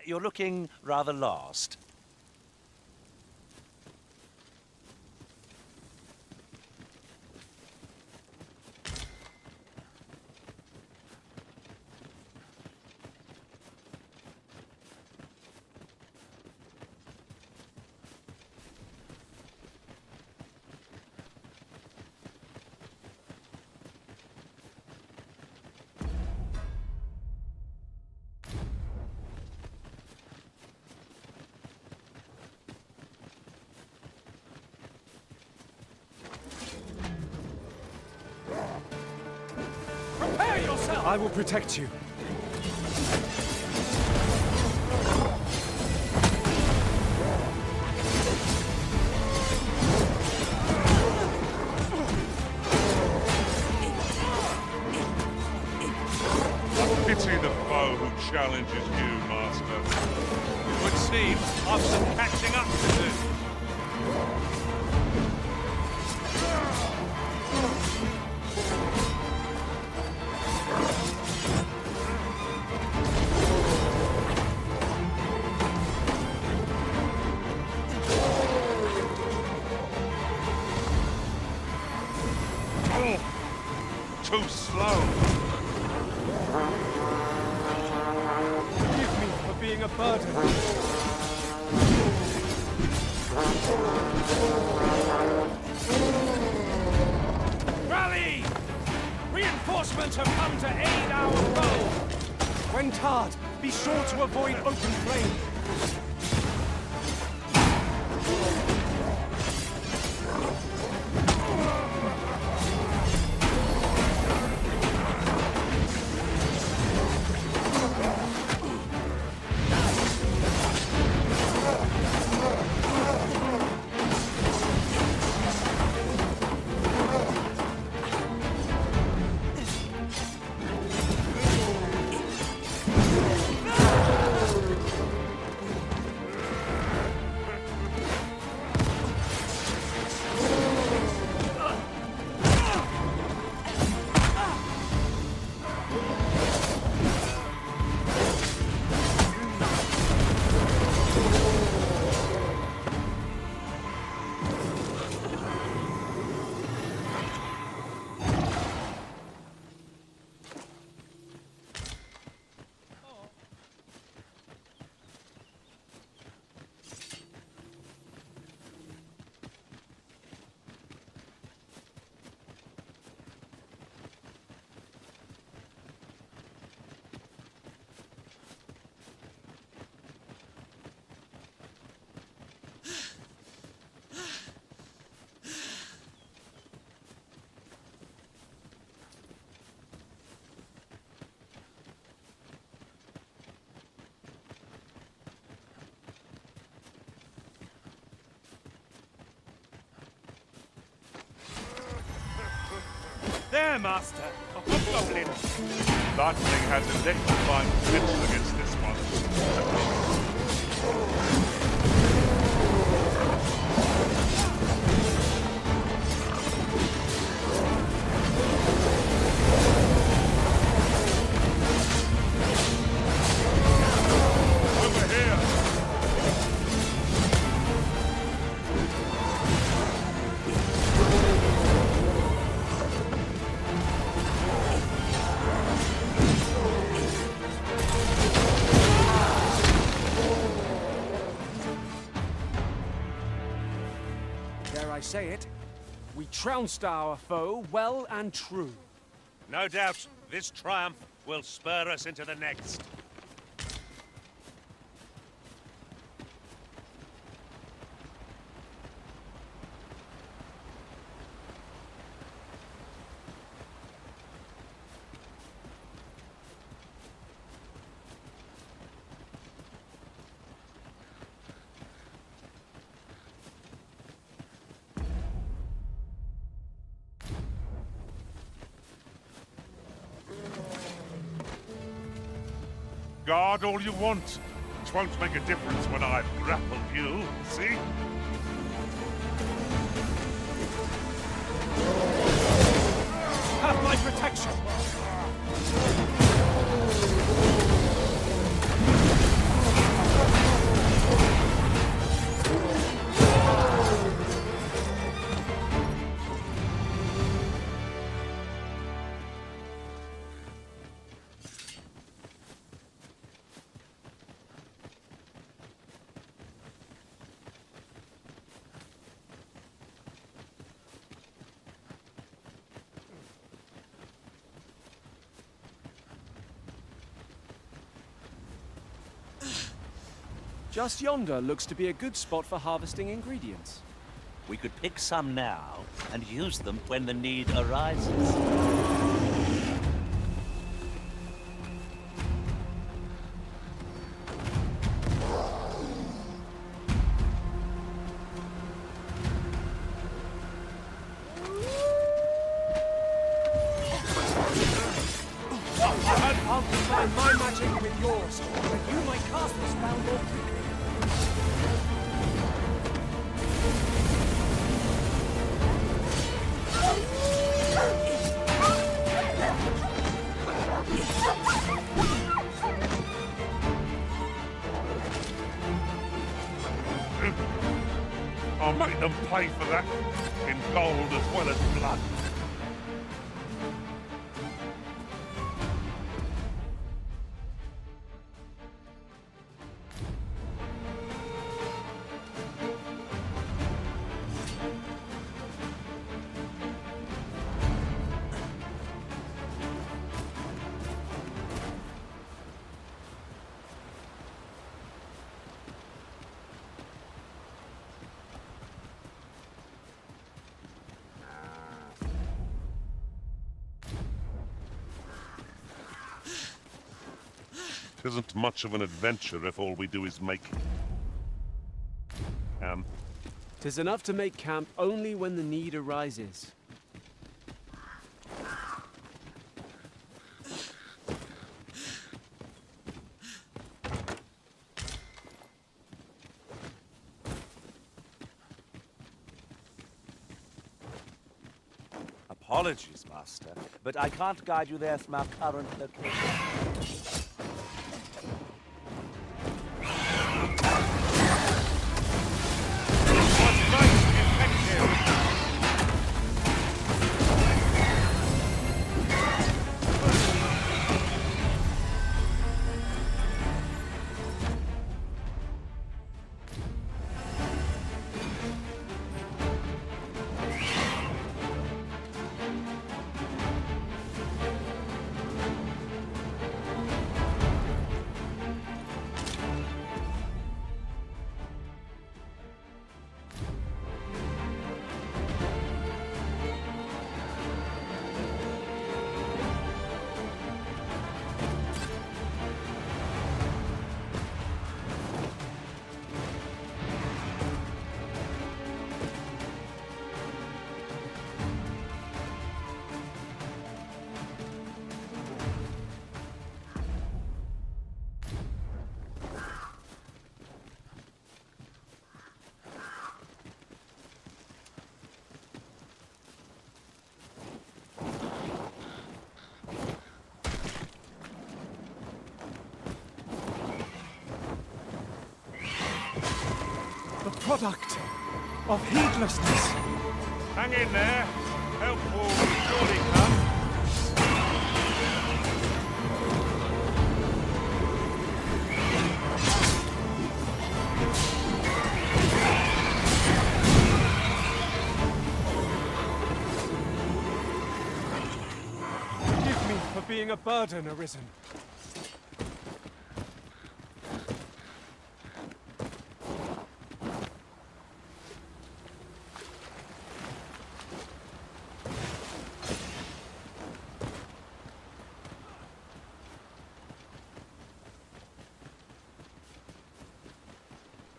You're looking rather lost. I will protect you. Pity the foe who challenges you, Master. It would seem I've some catching up to do. Too slow. Forgive me for being a burden. Rally! Reinforcements have come to aid our foe! When tarred, be sure to avoid open flame. There, Master! A hobgoblin! That thing has electrifying potential against this one. Over here! Dare I say it? We trounced our foe well and true. No doubt, this triumph will spur us into the next. Guard all you want. It won't make a difference when I've grappled you, see? Have my protection! Just yonder looks to be a good spot for harvesting ingredients. We could pick some now and use them when the need arises. I'll combine my magic with yours, but you might cast the spell more quickly. I'll make them pay for that in gold as well as blood. Isn't much of an adventure if all we do is make... 'Tis enough to make camp only when the need arises. Apologies, Master, but I can't guide you there from our current location. The product of heedlessness. Hang in there. Help will surely come. Forgive me for being a burden, Arisen.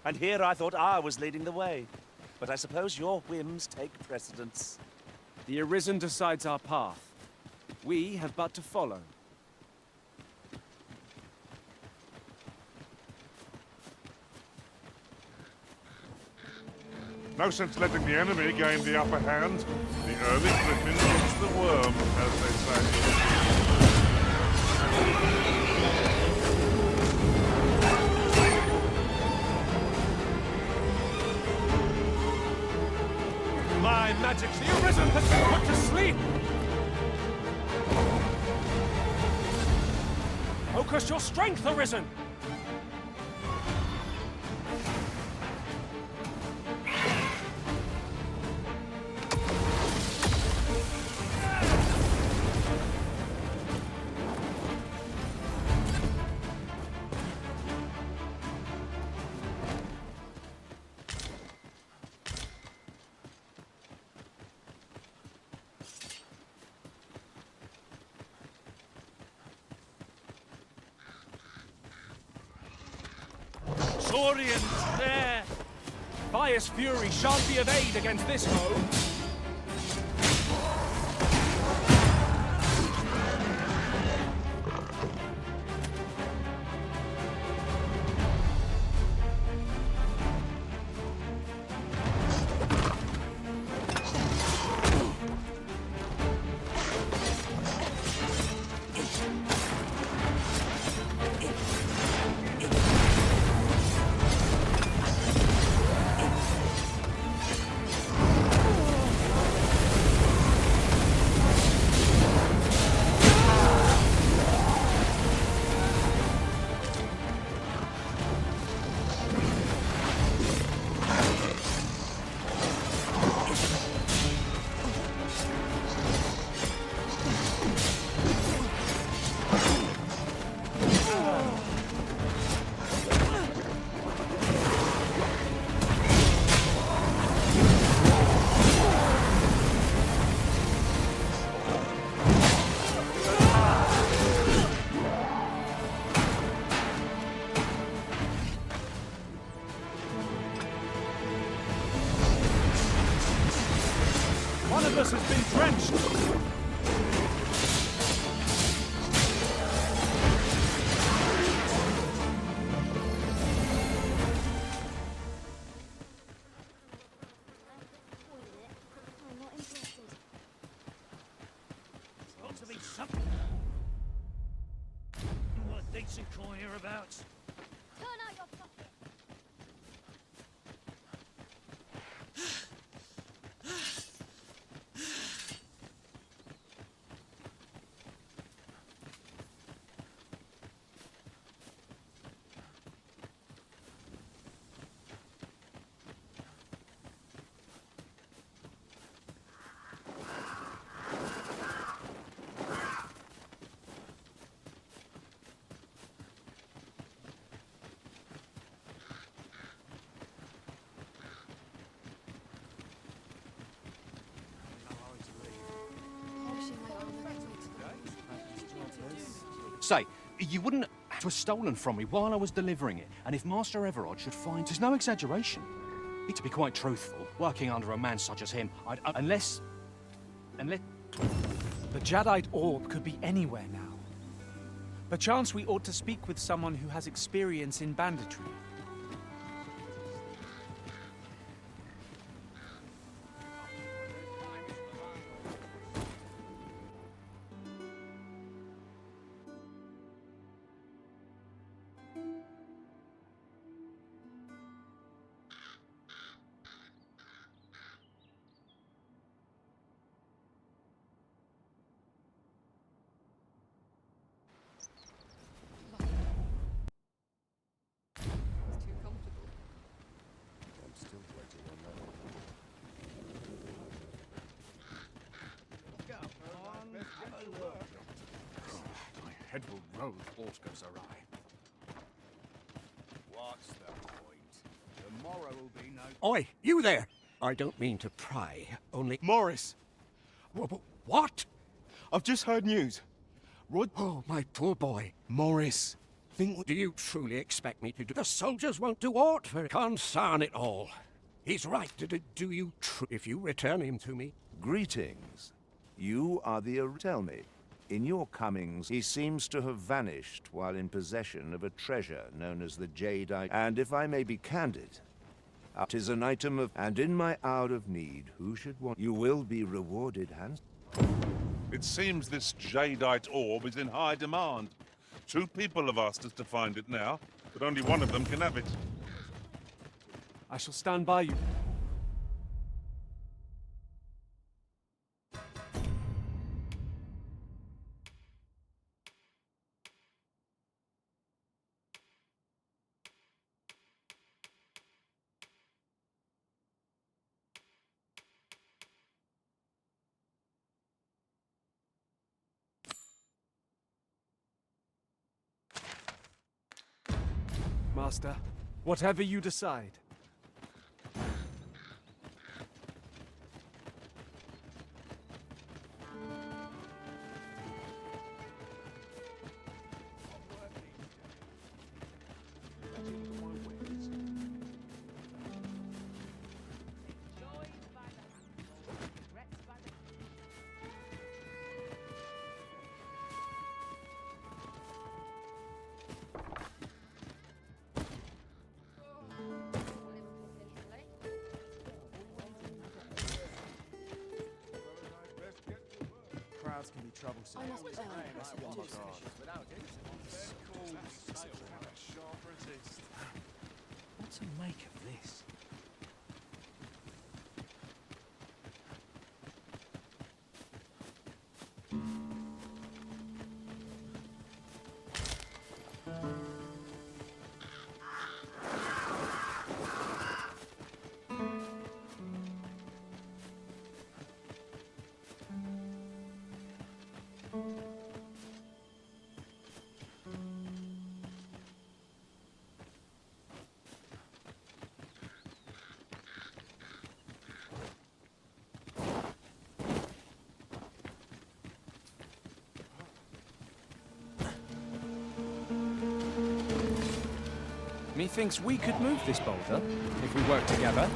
And here I thought I was leading the way. But I suppose your whims take precedence. The Arisen decides our path. We have but to follow. No sense letting the enemy gain the upper hand. The early griffin gets the worm, as they say. My magic, the Arisen has been put to sleep! Focus your strength, Arisen! Saurians there! Fire's fury shan't be of aid against this foe. One of us has been drenched. Got to be something. What a decent coin hereabouts. Turn out your pocket. Say, you wouldn't... It was stolen from me while I was delivering it, and if Master Everard should find... There's no exaggeration. To be quite truthful, working under a man such as him, unless... The Jadeite orb could be anywhere now. Perchance we ought to speak with someone who has experience in banditry. My head will roll if aught goes awry. What's the point? Tomorrow will be no... Oi, you there! I don't mean to pry, only... Morris! What? I've just heard news. Oh, my poor boy. Morris! Do you truly expect me to do... The soldiers won't do aught for concern it all. He's right. Do you if you return him to me? Greetings. You are the... Tell me, in your comings, he seems to have vanished while in possession of a treasure known as the Jadeite. And if I may be candid, it is an item of... And in my hour of need, who should want... You will be rewarded, Hans. It seems this jadeite orb is in high demand. 2 people have asked us to find it now, but only one of them can have it. I shall stand by you. Master, whatever you decide. extremely troublesome. I must be going. What to make of this? Methinks we could move this boulder if we work together.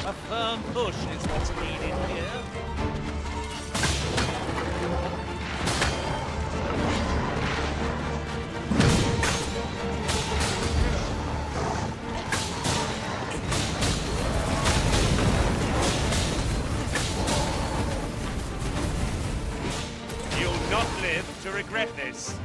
A firm push is what's needed here. You'll not live to regret this.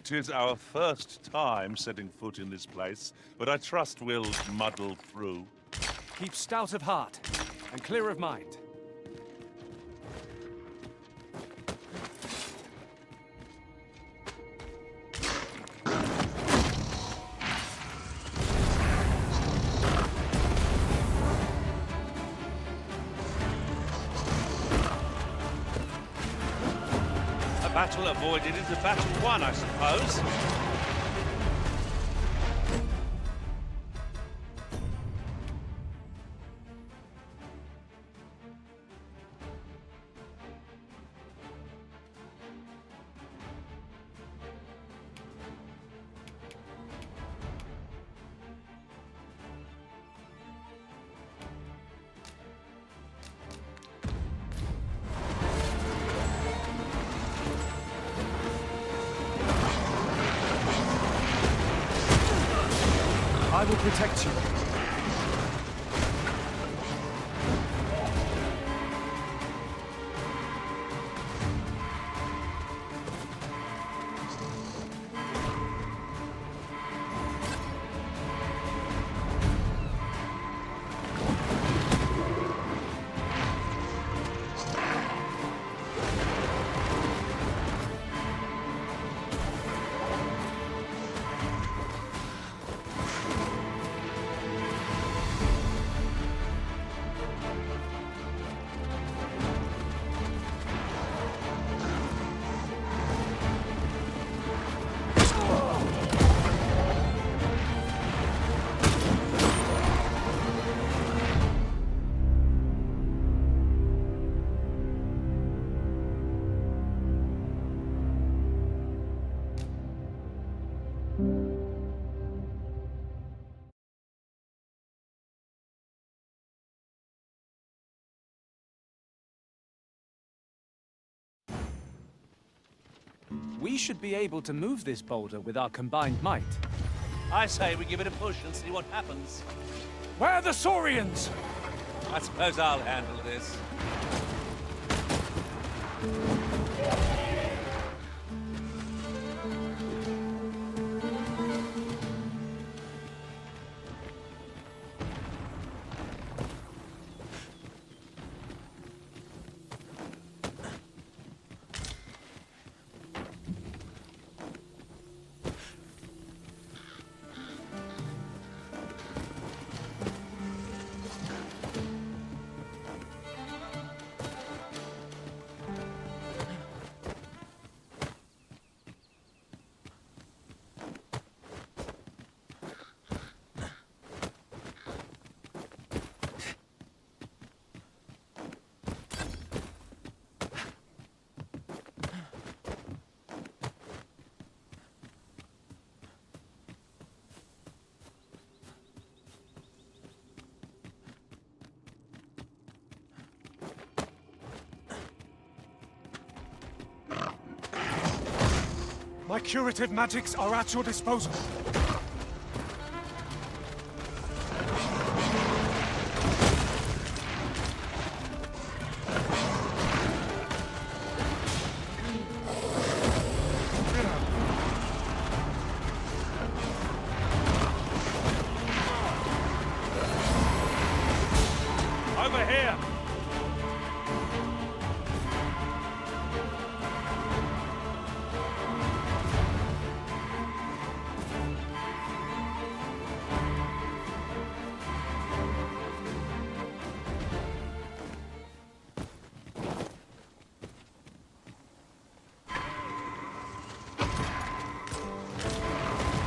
Tis our first time setting foot in this place, but I trust we'll muddle through. Keep stout of heart and clear of mind. A battle avoided is a battle won, I suppose. I will protect you. We should be able to move this boulder with our combined might. I say we give it a push and see what happens. Where are the Saurians? I suppose I'll handle this. My curative magics are at your disposal. Over here!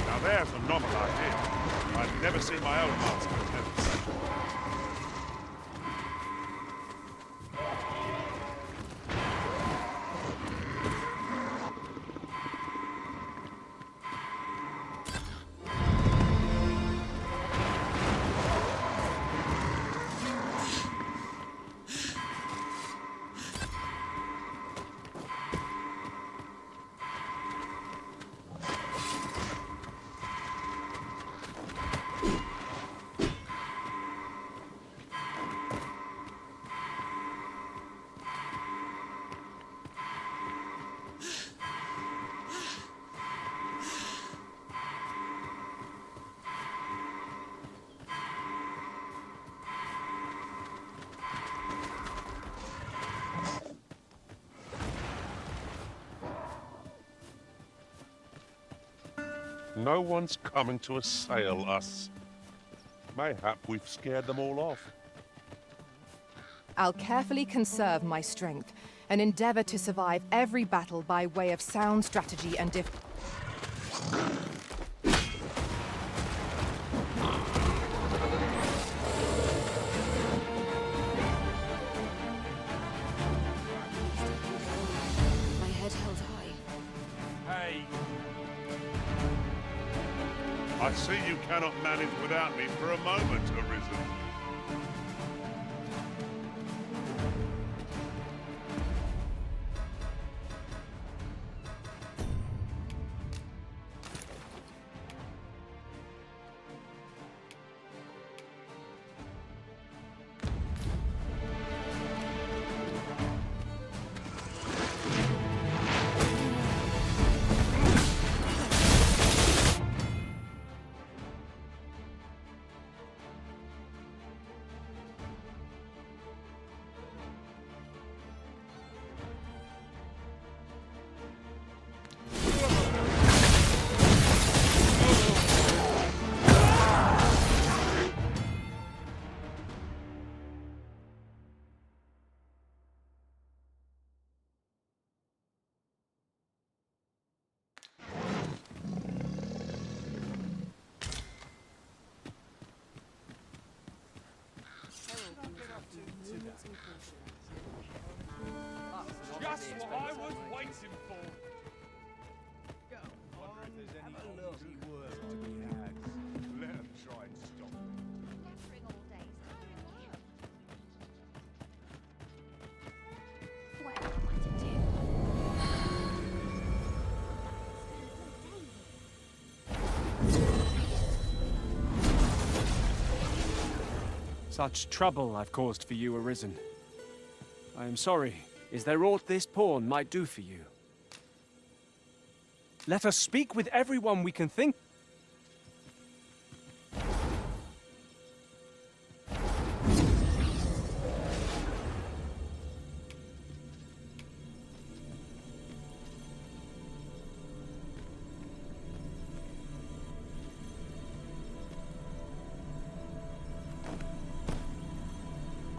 Now there's a novel idea. I've never seen my own master attempt such. No one's coming to assail us. Mayhap we've scared them all off. I'll carefully conserve my strength and endeavor to survive every battle by way of sound strategy and My head held high. Hey, I see you cannot manage without me for a moment, Arisen. just what I was waiting for. Let them try and stop me. Lecturing all day. What am I to do? Such trouble I've caused for you, Arisen. I am sorry. Is there aught this pawn might do for you? Let us speak with everyone we can think.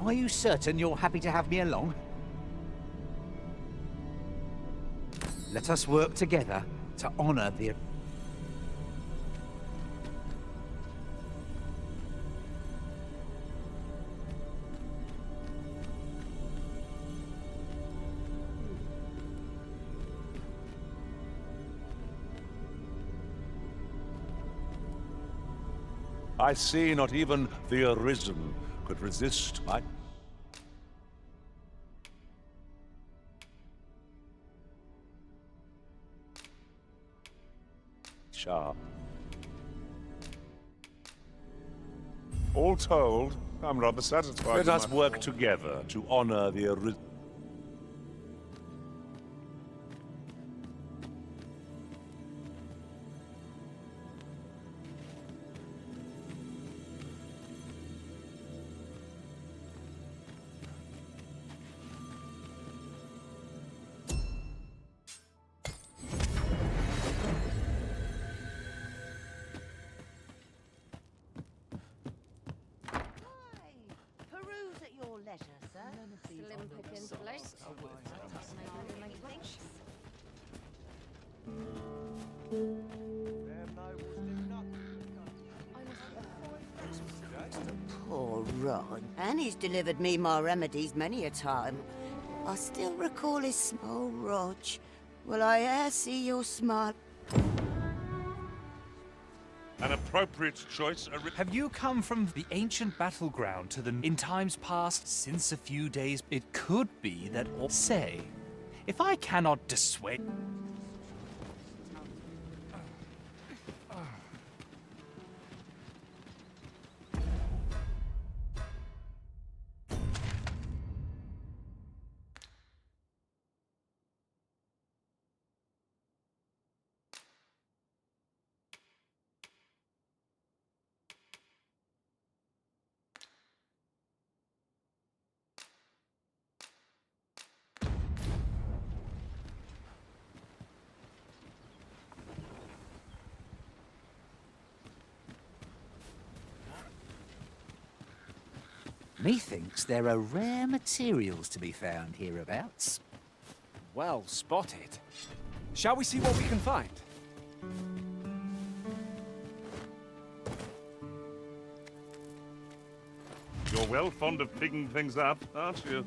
Are you certain you're happy to have me along? Let us work together to honor the... I see not even the Arisen could resist my... chart. All told, I'm rather satisfied. Let us work together to honor the Arisen. Peruse at your leisure, sir. Slim pickings place. Poor Ron. And he's delivered me my remedies many a time. I still recall his small Rog. Will I e'er see your smile? An appropriate choice. Have you come from the ancient battleground to the in times past since a few days? It could be that all say, if I cannot dissuade. Methinks there are rare materials to be found hereabouts. Well spotted. Shall we see what we can find? You're well fond of picking things up, aren't you?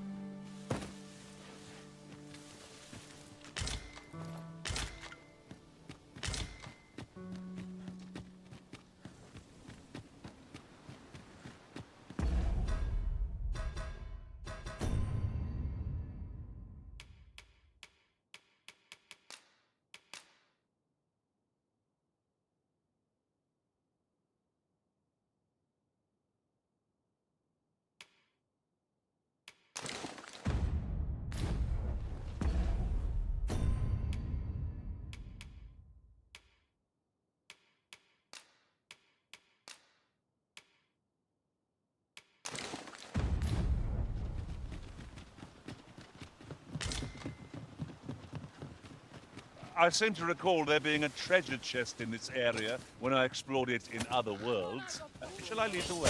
I seem to recall there being a treasure chest in this area when I explored it in other worlds. Shall I lead the way?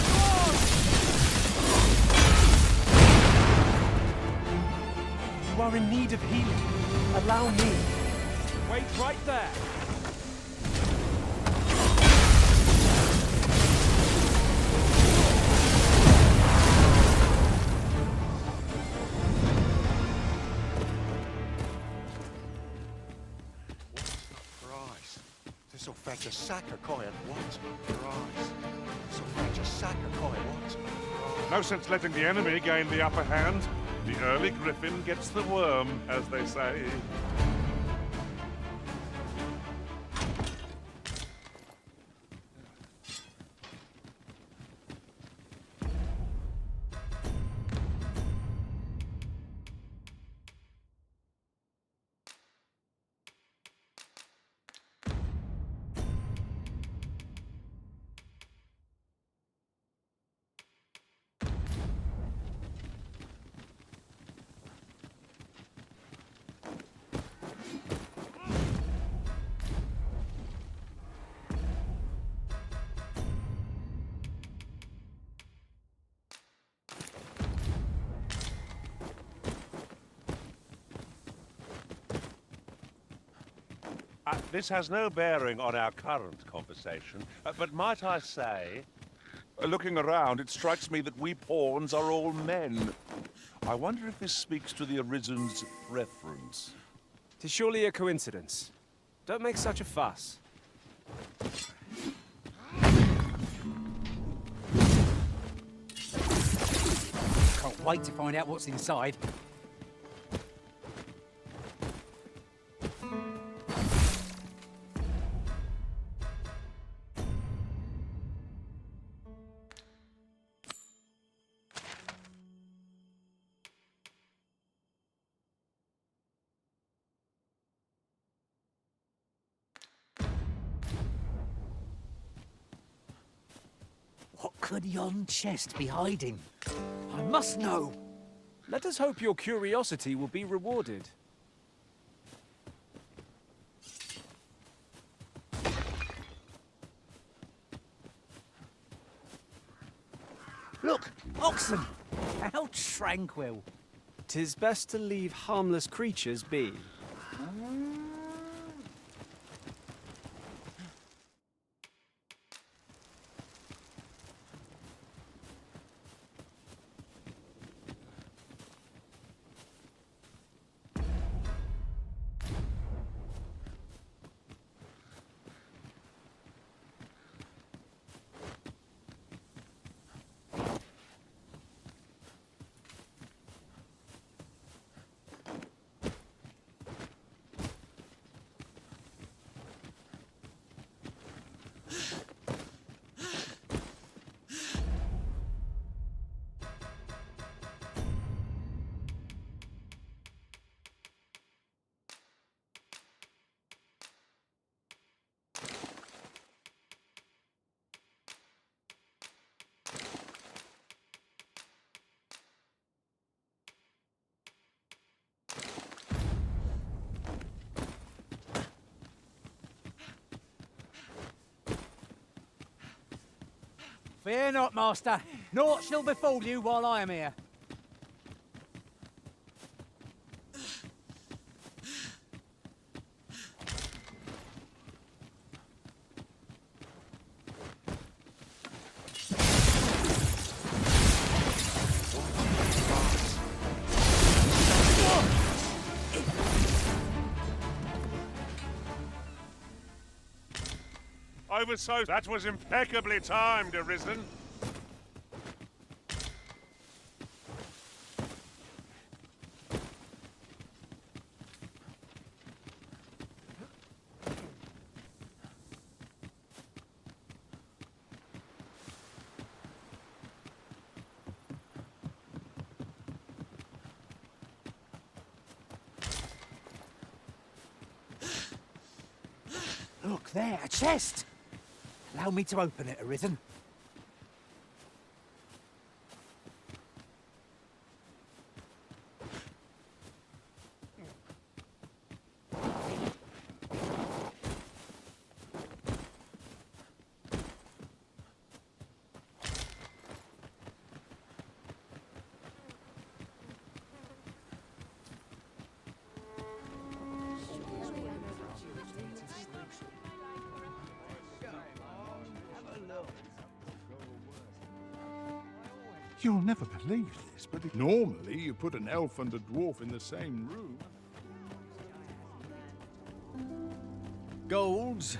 You are in need of healing. Allow me. Wait right there. This'll fetch a sack of coin. What a price. This'll fetch a sack of coin. What a price. No sense letting the enemy gain the upper hand. The early griffin gets the worm, as they say. This has no bearing on our current conversation, but might I say, looking around, it strikes me that we pawns are all men. I wonder if this speaks to the Arisen's preference. 'Tis surely a coincidence. Don't make such a fuss. Can't wait to find out what's inside. could yon chest be hiding? I must know. Let us hope your curiosity will be rewarded. Look, oxen! How tranquil. 'Tis best to leave harmless creatures be. Fear not, master. Naught shall befall you while I am here. So that was impeccably timed, Arisen. Look there, a chest! Allow me to open it, Arisen. You'll never believe this, but normally you put an elf and a dwarf in the same room. Golds,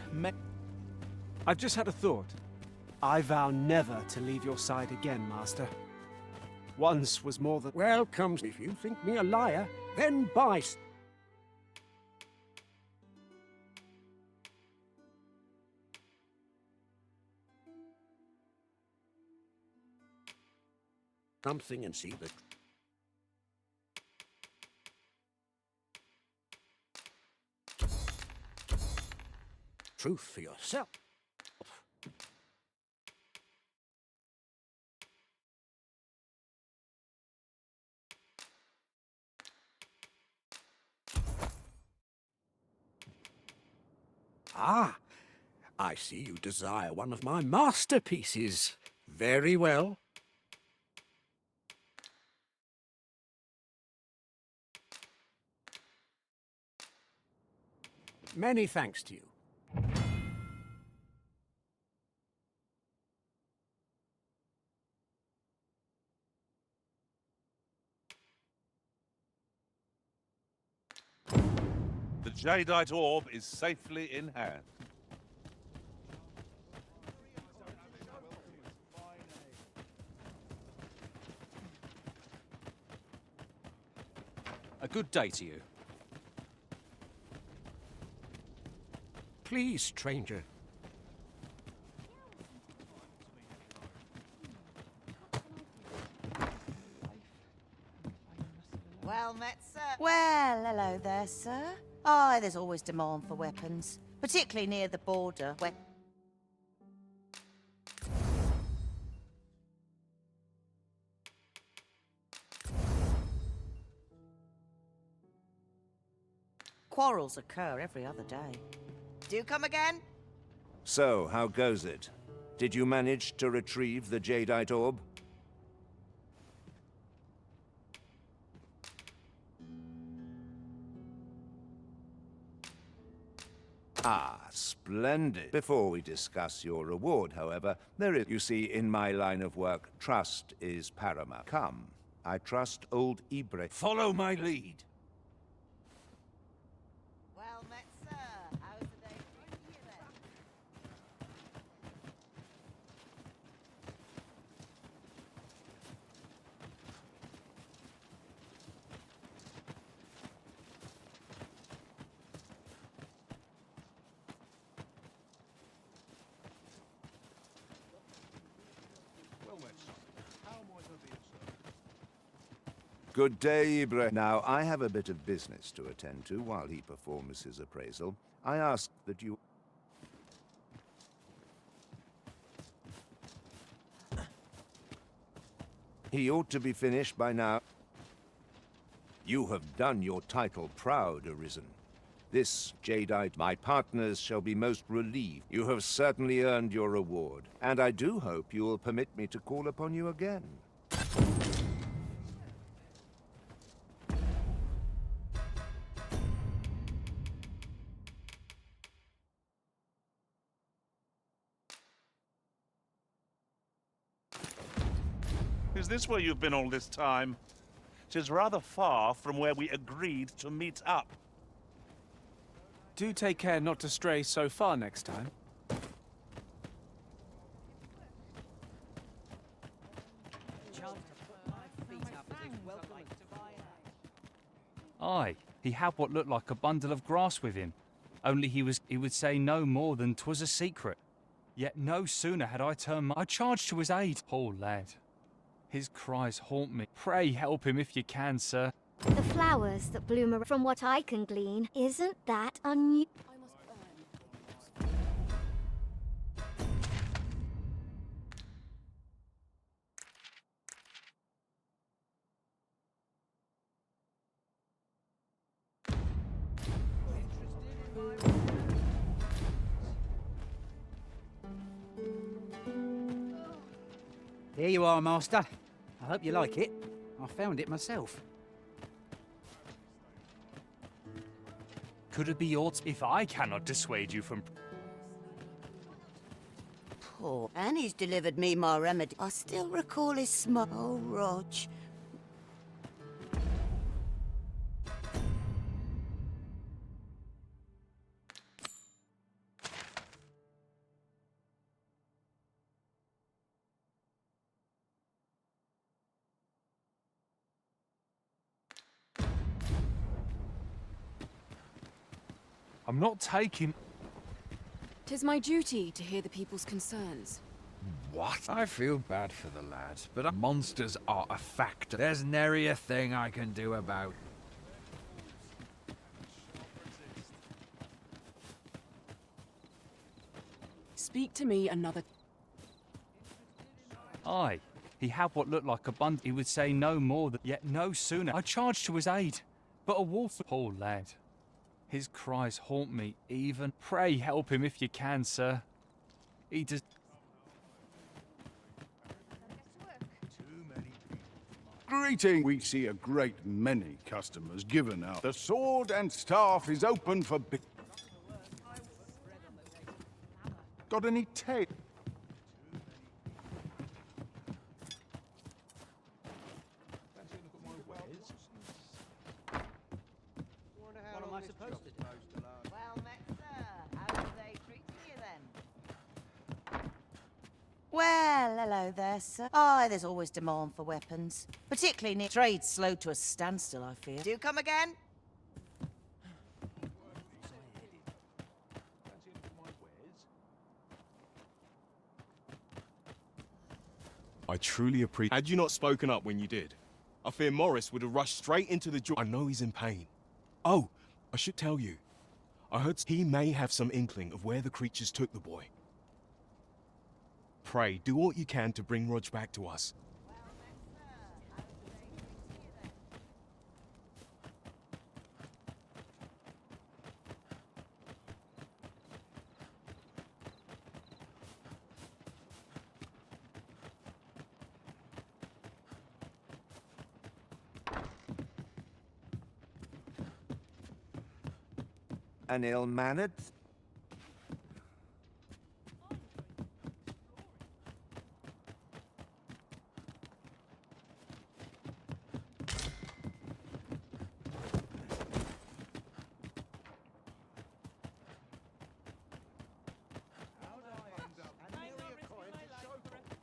I've just had a thought. I vow never to leave your side again, Master. Once was more than... Welcome. If you think me a liar, then buy... something and see the truth for yourself. Ah, I see you desire one of my masterpieces. Very well. Many thanks to you. The jadeite orb is safely in hand. A good day to you. Please, stranger. Well met, sir. Well, hello there, sir. Aye, there's always demand for weapons, particularly near the border, where... Quarrels occur every other day. Do come again? So, how goes it? Did you manage to retrieve the jadeite orb? Ah, splendid. Before we discuss your reward, however, there is... You see, in my line of work, trust is paramount. Come, I trust old Ibre. Follow my lead. Well met, sir. How's the day treating you then? Good day, Ibre. Now, I have a bit of business to attend to while he performs his appraisal. I ask that you... He ought to be finished by now. You have done your title proud, Arisen. This jadeite, my partners shall be most relieved. You have certainly earned your reward, and I do hope you will permit me to call upon you again. Is this where you've been all this time? 'Tis rather far from where we agreed to meet up. Do take care not to stray so far next time. Aye, he had what looked like a bundle of grass with him. Only he would say no more than 'twas a secret. Yet no sooner had I turned I charged to his aid. Poor lad. His cries haunt me. Pray help him if you can, sir. The flowers that bloom from what I can glean, isn't that unusual? Here you are, Master. I hope you like it. I found it myself. Could it be aught if I cannot dissuade you from... Poor Annie's delivered me my remedy. I still recall his smile. Oh, Rog. I'm not taking... 'Tis my duty to hear the people's concerns. What? I feel bad for the lad, but monsters are a fact. There's nary a thing I can do about. Speak to me another... Aye, he had what looked like a bundle. He would say no more than... Yet no sooner I charged to his aid. But a wolf... Poor lad. His cries haunt me even. Pray help him if you can, sir. He does... Greeting! We see a great many customers given out. The sword and staff is open for big... Got any tape? What am I supposed to do? Well met, sir. How's the day treating you then? Well, hello there, sir. Aye, there's always demand for weapons. Particularly near trade slowed to a standstill, I fear. Do come again? I truly appreciate... Had you not spoken up when you did, I fear Morris would have rushed straight into the jaw. I know he's in pain. Oh, I should tell you. I heard he may have some inkling of where the creatures took the boy. Pray, do what you can to bring Rog back to us. An ill-mannered...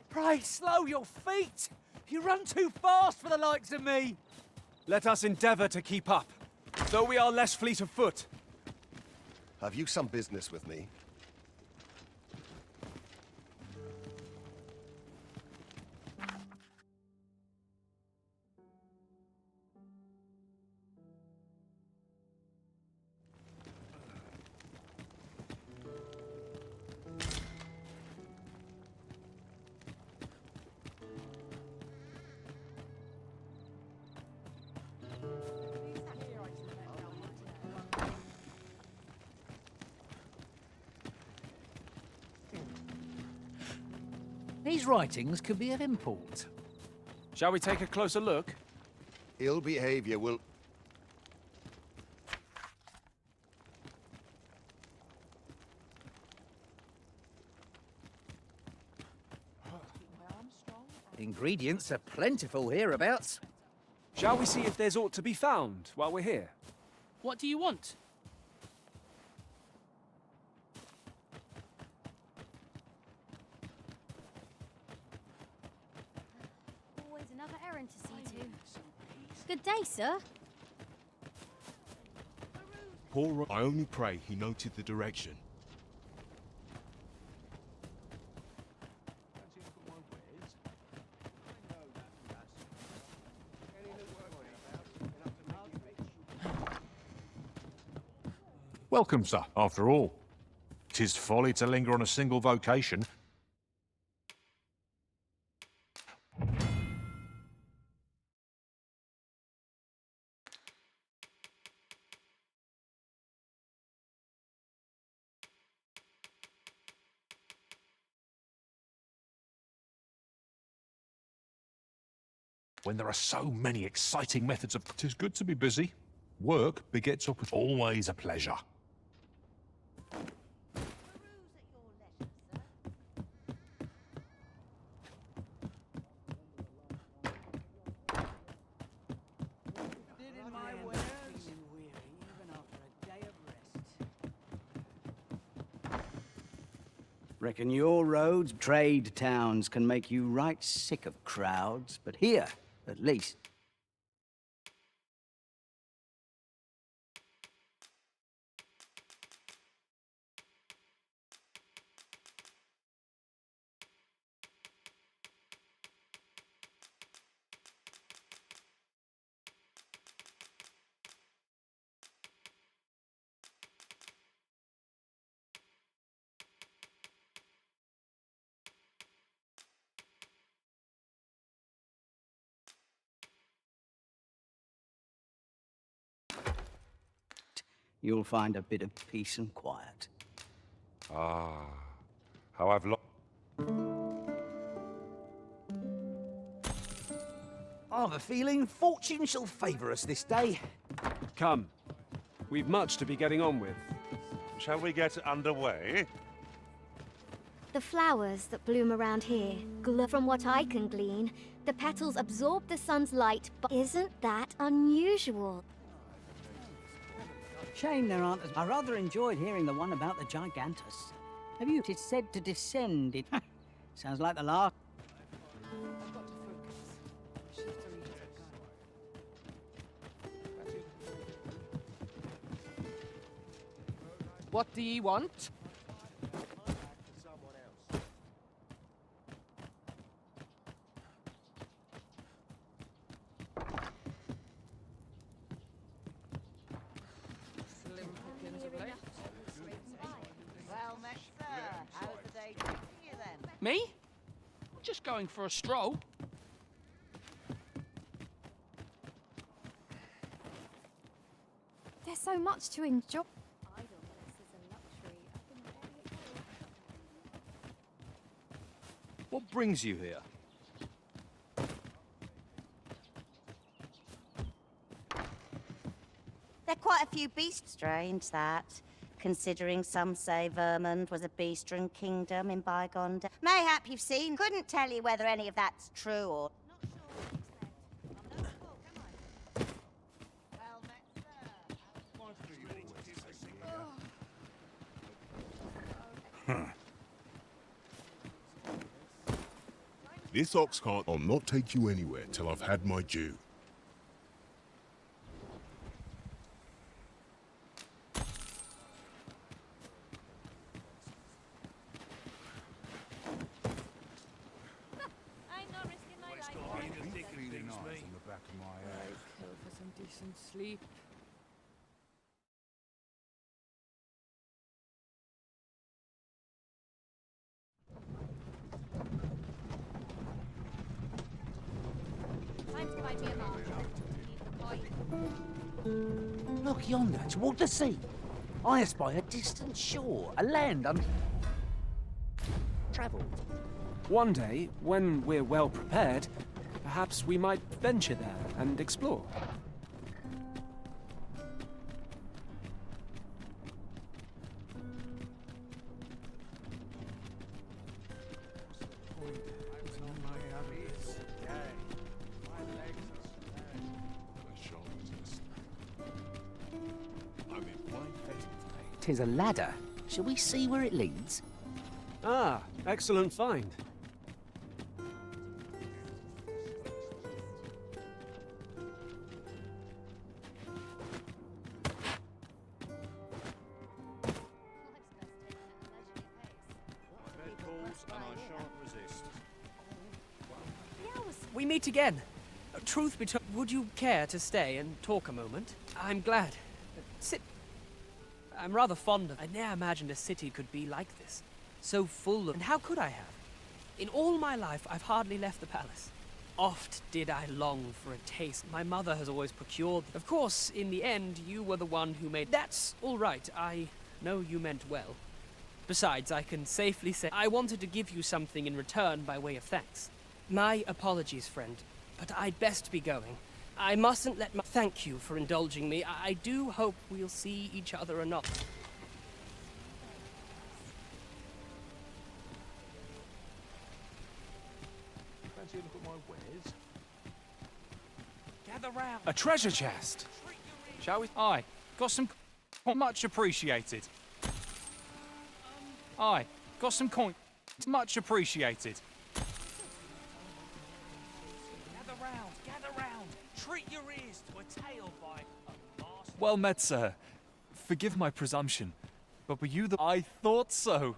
Pray, slow your feet! You run too fast for the likes of me! Let us endeavor to keep up, though we are less fleet of foot. Have you some business with me? These writings could be of import. Shall we take a closer look? Ill behavior will... Ingredients are plentiful hereabouts. Shall we see if there's aught to be found while we're here? What do you want? Always another errand to see to. Good day, sir. Poor I only pray he noted the direction. Welcome, sir, after all. 'Tis folly to linger on a single vocation. When there are so many exciting methods of... 'Tis good to be busy. Work begets opportunity. Always a pleasure. Reckon your roads, trade towns, can make you right sick of crowds, but here, at least. You'll find a bit of peace and quiet. Ah, how I've lost... I've a feeling fortune shall favour us this day. Come. We've much to be getting on with. Shall we get underway? The flowers that bloom around here, from what I can glean, the petals absorb the sun's light, but isn't that unusual? Shame there aren't. I rather enjoyed hearing the one about the Gigantus. Have you? It's said to descend. It sounds like the last. What do ye want? Well met, sir. How's the day treating you then? Me? Just going for a stroll. There's so much to enjoy. What brings you here? There are quite a few beasts. Strange, that. considering some say Vermund was a beast-run kingdom in bygone days. Mayhap you've seen. Couldn't tell you whether any of that's true or... This ox cart will not take you anywhere till I've had my due. Kill for some decent sleep. Time to find me a march. Look yonder, toward the sea. I espy a distant shore, a land untravelled. One day, when we're well prepared, perhaps we might venture there and explore. Tis a ladder. Shall we see where it leads? Ah, excellent find. We meet again. Truth be told, would you care to stay and talk a moment? I'm glad. Sit. I'm rather fond of... I ne'er imagined a city could be like this. So full of... And how could I have? In all my life, I've hardly left the palace. Oft did I long for a taste. My mother has always procured... Of course, in the end, you were the one who made... That's all right. I know you meant well. Besides, I can safely say I wanted to give you something in return by way of thanks. My apologies, friend, but I'd best be going. I mustn't let my... Thank you for indulging me. I do hope we'll see each other anon. Fancy a look at my wares? Gather round. A treasure chest. Shall we? Aye. Got some... Much appreciated. Aye. Got some coin. Much appreciated. Gather round. Treat your ears to a tale by a master. Well met, sir. Forgive my presumption, but were you the... I thought so.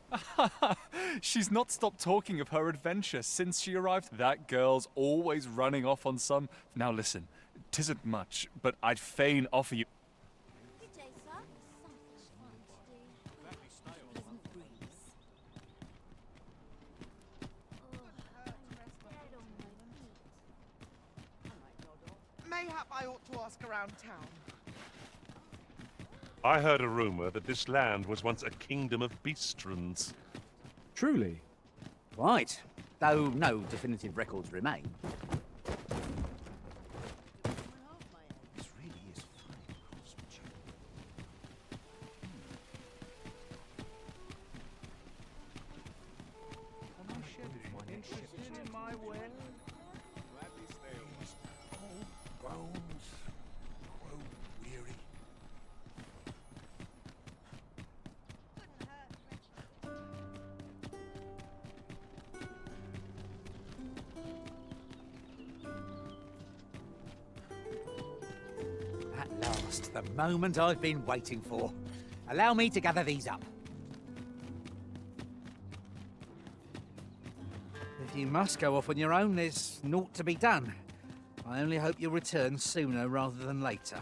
She's not stopped talking of her adventure since she arrived. That girl's always running off on some... Now listen, 'tisn't much, but I'd fain offer you... Good day, sir. Something fun to do. Pleasant breeze. Mayhap I ought to ask around town. I heard a rumor that this land was once a kingdom of beastrons. Truly? Right. Though no definitive records remain. This really is fine craftsmanship. Interested in my way? Bones grow weary. At last, the moment I've been waiting for. Allow me to gather these up. If you must go off on your own, there's naught to be done. I only hope you'll return sooner rather than later.